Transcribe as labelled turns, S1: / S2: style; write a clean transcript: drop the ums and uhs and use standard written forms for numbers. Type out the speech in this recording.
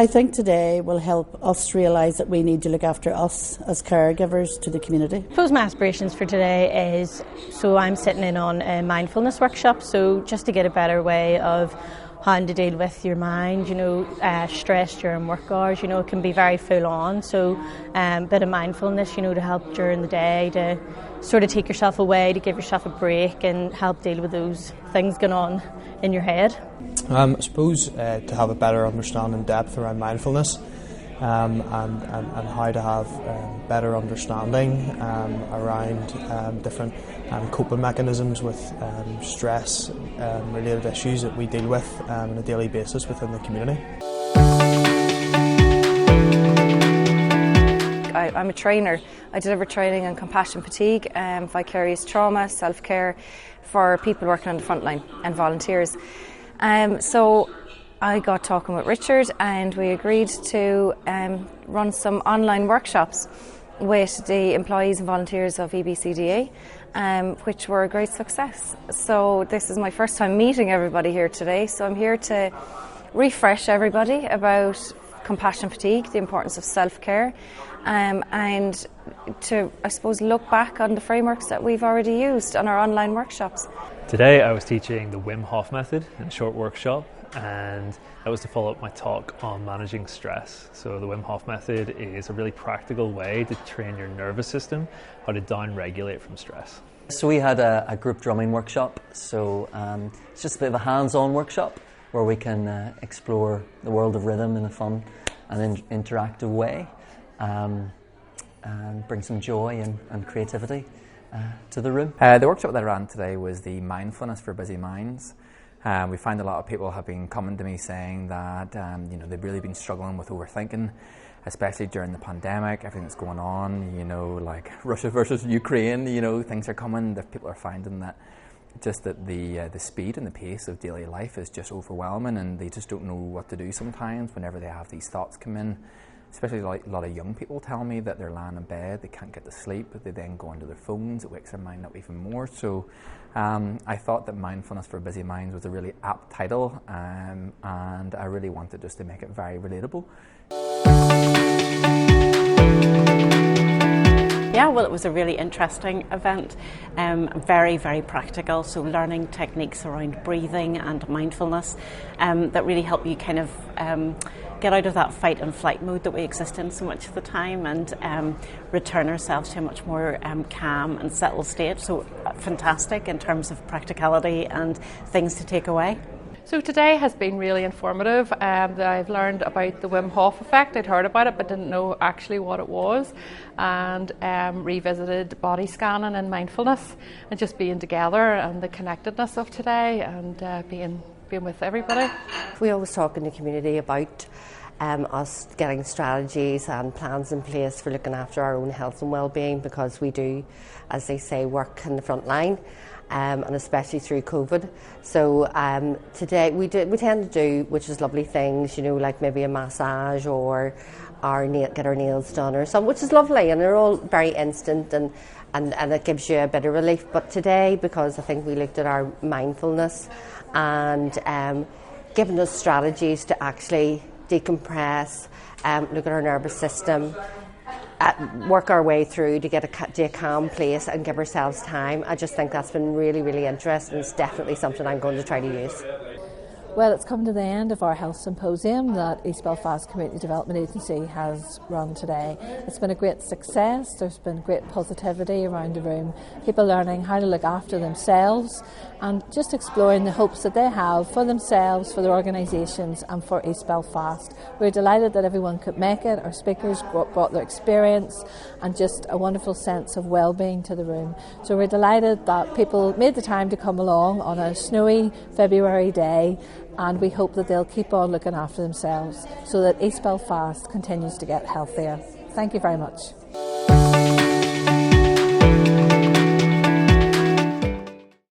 S1: I think today will help us realise that we need to look after us as caregivers to the community.
S2: I suppose my aspirations for today is, so I'm sitting in on a mindfulness workshop, so just to get a better way of how to deal with your mind, stress during work hours, it can be very full on, so a bit of mindfulness, to help during the day, to sort of take yourself away, to give yourself a break and help deal with those things going on in your head.
S3: I suppose to have a better understanding and depth around mindfulness and how to have better understanding around different coping mechanisms with stress related issues that we deal with on a daily basis within the community.
S4: I'm a trainer. I deliver training on compassion fatigue, vicarious trauma, self-care for people working on the front line and volunteers. So I got talking with Richard and we agreed to run some online workshops with the employees and volunteers of EBCDA, which were a great success. So this is my first time meeting everybody here today, so I'm here to refresh everybody about compassion fatigue, the importance of self-care, and to, I suppose, look back on the frameworks that we've already used on our online workshops.
S5: Today I was teaching the Wim Hof method in a short workshop, and that was to follow up my talk on managing stress. So the Wim Hof method is a really practical way to train your nervous system how to down-regulate from stress.
S6: So we had a group drumming workshop, so it's just a bit of a hands-on workshop where we can explore the world of rhythm in a fun and interactive way, and bring some joy and creativity to the room.
S7: The workshop that I ran today was the Mindfulness for Busy Minds. We find a lot of people have been coming to me saying that they've really been struggling with overthinking, especially during the pandemic, everything that's going on, like Russia versus Ukraine, things are coming. People are finding that the speed and the pace of daily life is just overwhelming, and they just don't know what to do sometimes whenever they have these thoughts come in. Especially like a lot of young people tell me that they're lying in bed, they can't get to sleep, but they then go onto their phones, it wakes their mind up even more. So I thought that Mindfulness for Busy Minds was a really apt title, and I really wanted just to make it very relatable.
S8: Yeah, well, it was a really interesting event, very, very practical, so learning techniques around breathing and mindfulness that really help you kind of get out of that fight and flight mode that we exist in so much of the time, and return ourselves to a much more calm and settled state. So fantastic in terms of practicality and things to take away.
S9: So today has been really informative. I've learned about the Wim Hof effect. I'd heard about it but didn't know actually what it was, and revisited body scanning and mindfulness and just being together and the connectedness of today and being with everybody.
S10: We always talk in the community about us getting strategies and plans in place for looking after our own health and well-being, because we do, as they say, work in the front line. And especially through COVID. So today we tend to do, which is lovely things, like maybe a massage or get our nails done or something, which is lovely, and they're all very instant and it gives you a bit of relief. But today, because I think we looked at our mindfulness and giving us strategies to actually decompress, look at our nervous system, work our way through to get to a calm place and give ourselves time. I just think that's been really, really interesting. It's definitely something I'm going to try to use.
S11: Well, it's come to the end of our health symposium that East Belfast Community Development Agency has run today. It's been a great success. There's been great positivity around the room, people learning how to look after themselves and just exploring the hopes that they have for themselves, for their organisations and for East Belfast. We're delighted that everyone could make it. Our speakers brought their experience and just a wonderful sense of well-being to the room. So we're delighted that people made the time to come along on a snowy February day, and we hope that they'll keep on looking after themselves so that East Belfast continues to get healthier. Thank you very much.